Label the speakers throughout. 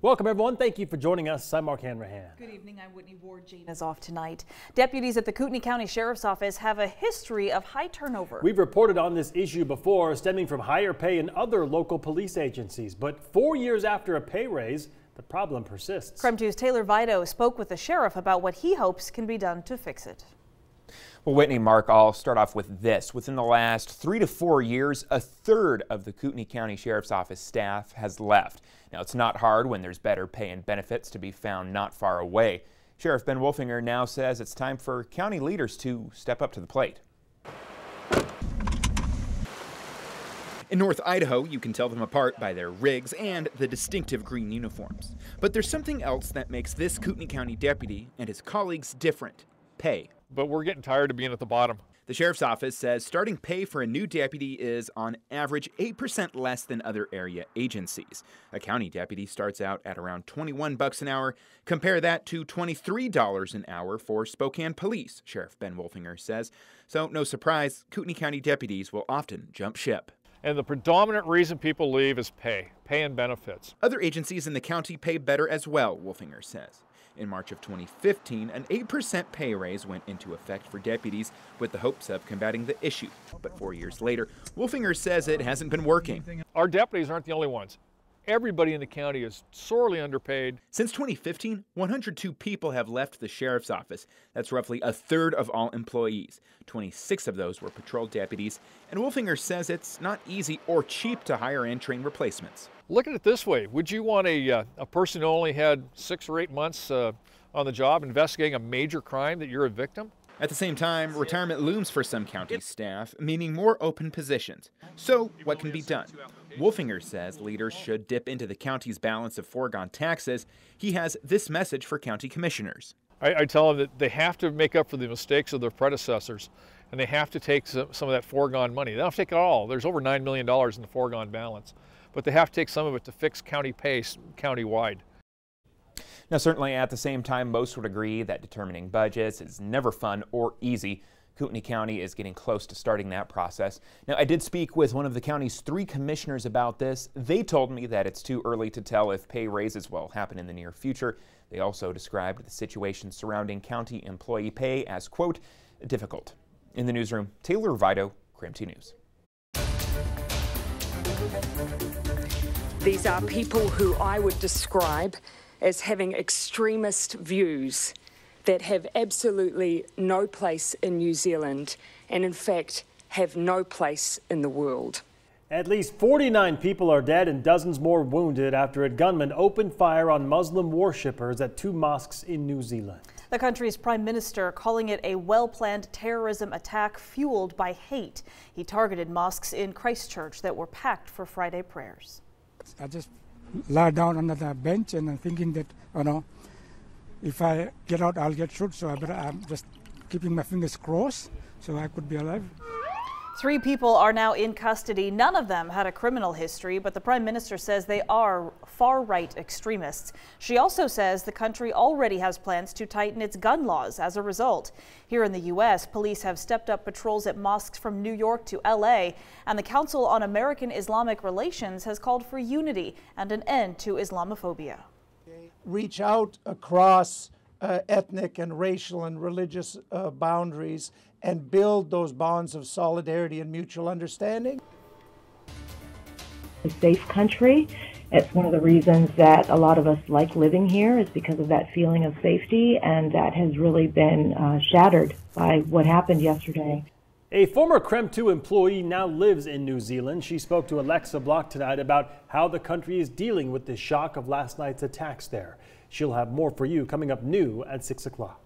Speaker 1: Welcome, everyone. Thank you for joining us. I'm Mark Hanrahan.
Speaker 2: Good evening. I'm Whitney Ward. Jane is off tonight. Deputies at the Kootenai County Sheriff's Office have a history of high turnover.
Speaker 1: We've reported on this issue before, stemming from higher pay in other local police agencies. But 4 years after a pay raise, the problem persists.
Speaker 2: KREM 2's Taylor Vito spoke with the sheriff about what he hopes can be done to fix it.
Speaker 3: Well, Whitney, Mark, I'll start off with this. Within the last 3 to 4 years, a third of the Kootenai County Sheriff's Office staff has left. Now, it's not hard when there's better pay and benefits to be found not far away. Sheriff Ben Wolfinger now says it's time for county leaders to step up to the plate.
Speaker 4: In North Idaho, you can tell them apart by their rigs and the distinctive green uniforms. But there's something else that makes this Kootenai County deputy and his colleagues different: pay.
Speaker 5: But we're getting tired of being at the bottom.
Speaker 4: The sheriff's office says starting pay for a new deputy is on average 8% less than other area agencies. A county deputy starts out at around $21 an hour. Compare that to $23 an hour for Spokane Police, Sheriff Ben Wolfinger says. So no surprise, Kootenai County deputies will often jump ship.
Speaker 5: And the predominant reason people leave is pay and benefits.
Speaker 4: Other agencies in the county pay better as well, Wolfinger says. In March of 2015, an 8% pay raise went into effect for deputies with the hopes of combating the issue. But 4 years later, Wolfinger says it hasn't been working.
Speaker 5: Our deputies aren't the only ones. Everybody in the county is sorely underpaid.
Speaker 4: Since 2015, 102 people have left the sheriff's office. That's roughly a third of all employees. 26 of those were patrol deputies. And Wolfinger says it's not easy or cheap to hire and train replacements.
Speaker 5: Look at it this way. Would you want a person who only had 6 or 8 months on the job investigating a major crime that you're a victim?
Speaker 4: At the same time, retirement looms for some county staff, meaning more open positions. So what can be done? Wolfinger says leaders should dip into the county's balance of foregone taxes. He has this message for county commissioners.
Speaker 5: I tell them that they have to make up for the mistakes of their predecessors, and they have to take some of that foregone money. They don't have to take it all. There's over $9 million in the foregone balance. But they have to take some of it to fix county pace countywide.
Speaker 3: Now, certainly at the same time, most would agree that determining budgets is never fun or easy. Kootenai County is getting close to starting that process. Now, I did speak with one of the county's 3 commissioners about this. They told me that it's too early to tell if pay raises will happen in the near future. They also described the situation surrounding county employee pay as, quote, difficult. In the newsroom, Taylor Vito, KREM 2 News.
Speaker 6: These are people who I would describe as having extremist views that have absolutely no place in New Zealand and, in fact, have no place in the world.
Speaker 1: At least 49 people are dead and dozens more wounded after a gunman opened fire on Muslim worshippers at 2 mosques in New Zealand.
Speaker 2: The country's prime minister calling it a well-planned terrorism attack fueled by hate. He targeted mosques in Christchurch that were packed for Friday prayers.
Speaker 7: I just lie down under the bench and I'm thinking that, if I get out, I'll get shot. So I'm just keeping my fingers crossed so I could be alive.
Speaker 2: 3 people are now in custody. None of them had a criminal history, but the prime minister says they are far-right extremists. She also says the country already has plans to tighten its gun laws as a result. Here in the U.S., police have stepped up patrols at mosques from New York to L.A., and the Council on American Islamic Relations has called for unity and an end to Islamophobia.
Speaker 8: Reach out across ethnic and racial and religious boundaries and build those bonds of solidarity and mutual understanding.
Speaker 9: A safe country. It's one of the reasons that a lot of us like living here is because of that feeling of safety, and that has really been shattered by what happened yesterday.
Speaker 1: A former KREM 2 employee now lives in New Zealand. She spoke to Alexa Block tonight about how the country is dealing with the shock of last night's attacks there. She'll have more for you coming up new at 6 o'clock.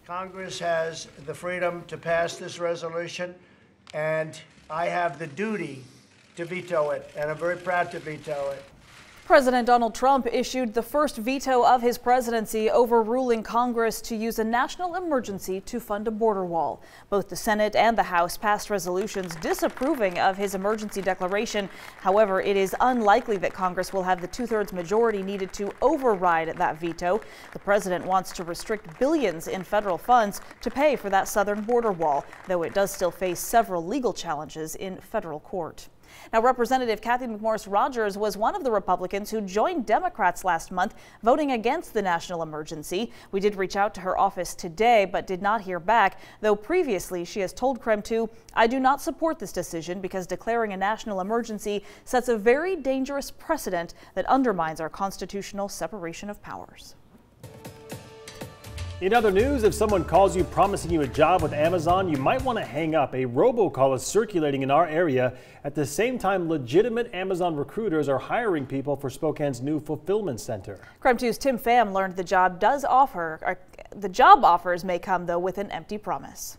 Speaker 8: Congress has the freedom to pass this resolution, and I have the duty to veto it, and I'm very proud to veto it.
Speaker 2: President Donald Trump issued the first veto of his presidency, overruling Congress to use a national emergency to fund a border wall. Both the Senate and the House passed resolutions disapproving of his emergency declaration. However, it is unlikely that Congress will have the 2/3 majority needed to override that veto. The president wants to restrict billions in federal funds to pay for that southern border wall, though it does still face several legal challenges in federal court. Now, Representative Kathy McMorris Rogers was one of the Republicans who joined Democrats last month voting against the national emergency. We did reach out to her office today, but did not hear back, though previously she has told KREM 2, "I do not support this decision because declaring a national emergency sets a very dangerous precedent that undermines our constitutional separation of powers."
Speaker 1: In other news, if someone calls you promising you a job with Amazon, you might want to hang up. A robocall is circulating in our area. At the same time, legitimate Amazon recruiters are hiring people for Spokane's new fulfillment center.
Speaker 2: KREM 2's Tim Pham learned the job offers may come, though, with an empty promise.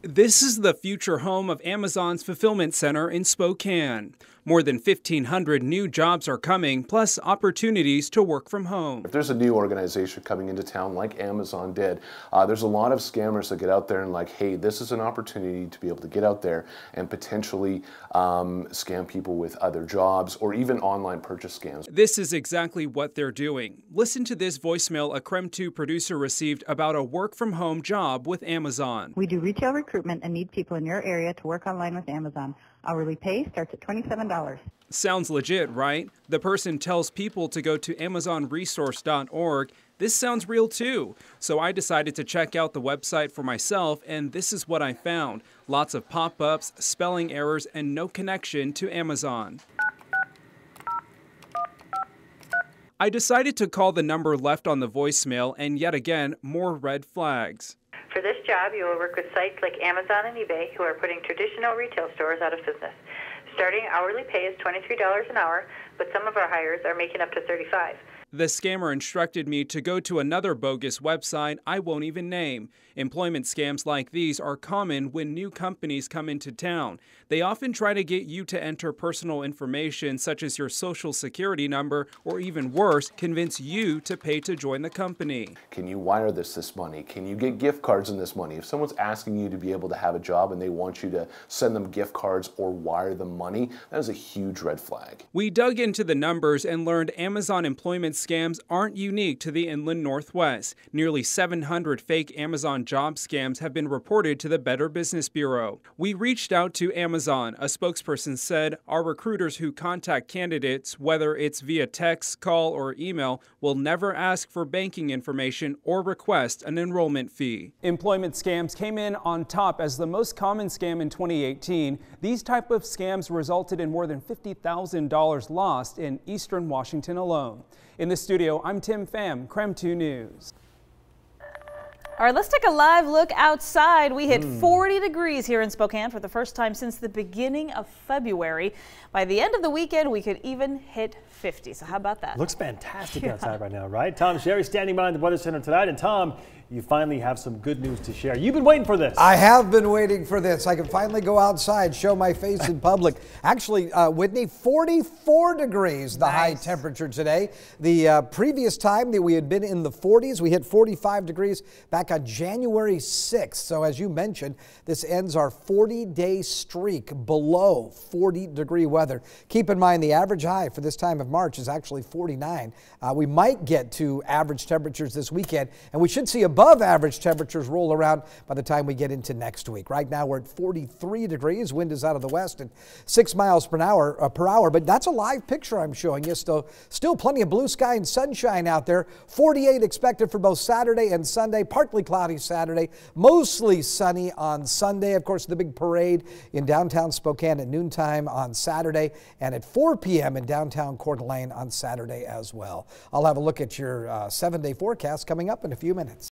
Speaker 10: This is the future home of Amazon's fulfillment center in Spokane. More than 1,500 new jobs are coming, plus opportunities to work from home.
Speaker 11: If there's a new organization coming into town like Amazon did, there's a lot of scammers that get out there and like, hey, this is an opportunity to be able to get out there and potentially scam people with other jobs or even online purchase scams.
Speaker 10: This is exactly what they're doing. Listen to this voicemail a KREM 2 producer received about a work-from-home job with Amazon.
Speaker 12: We do retail recruitment and need people in your area to work online with Amazon. Hourly pay starts at $27.
Speaker 10: Sounds legit, right? The person tells people to go to amazonresource.org. This sounds real too. So I decided to check out the website for myself, and this is what I found. Lots of pop-ups, spelling errors, and no connection to Amazon. I decided to call the number left on the voicemail, and yet again, more red flags.
Speaker 13: For this job, you will work with sites like Amazon and eBay, who are putting traditional retail stores out of business. Starting hourly pay is $23 an hour, but some of our hires are making up to $35.
Speaker 10: The scammer instructed me to go to another bogus website I won't even name. Employment scams like these are common when new companies come into town. They often try to get you to enter personal information such as your social security number, or even worse, convince you to pay to join the company.
Speaker 11: Can you wire this money? Can you get gift cards in this money? If someone's asking you to be able to have a job and they want you to send them gift cards or wire them money, that is a huge red flag.
Speaker 10: We dug into the numbers and learned Amazon employment scams aren't unique to the inland Northwest. Nearly 700 fake Amazon job scams have been reported to the Better Business Bureau. We reached out to Amazon. A spokesperson said our recruiters who contact candidates, whether it's via text, call, or email, will never ask for banking information or request an enrollment fee. Employment scams came in on top as the most common scam in 2018. These type of scams resulted in more than $50,000 lost in eastern Washington alone. In the studio, I'm Tim Pham, KREM 2 News.
Speaker 2: All right, let's take a live look outside. We hit 40 degrees here in Spokane for the first time since the beginning of February. By the end of the weekend, we could even hit 50. So how about that?
Speaker 1: Looks fantastic outside right now, right? Tom Sherry standing by in the Weather Center tonight. And Tom, you finally have some good news to share. You've been waiting for this.
Speaker 14: I have been waiting for this. I can finally go outside, show my face in public. Actually, Whitney, 44 degrees, the high temperature today. The previous time that we had been in the 40s, we hit 45 degrees back on January 6th. So as you mentioned, this ends our 40-day streak below 40-degree weather. Keep in mind, the average high for this time of March is actually 49. We might get to average temperatures this weekend, and we should see above average temperatures roll around by the time we get into next week. Right now we're at 43 degrees. Wind is out of the west at 6 miles per hour, but that's a live picture I'm showing you. Still plenty of blue sky and sunshine out there. 48 expected for both Saturday and Sunday. Partly cloudy Saturday, mostly sunny on Sunday. Of course, the big parade in downtown Spokane at noontime on Saturday, and at 4 p.m. in downtown Coeur d'Alene on Saturday as well. I'll have a look at your 7-day forecast coming up in a few minutes.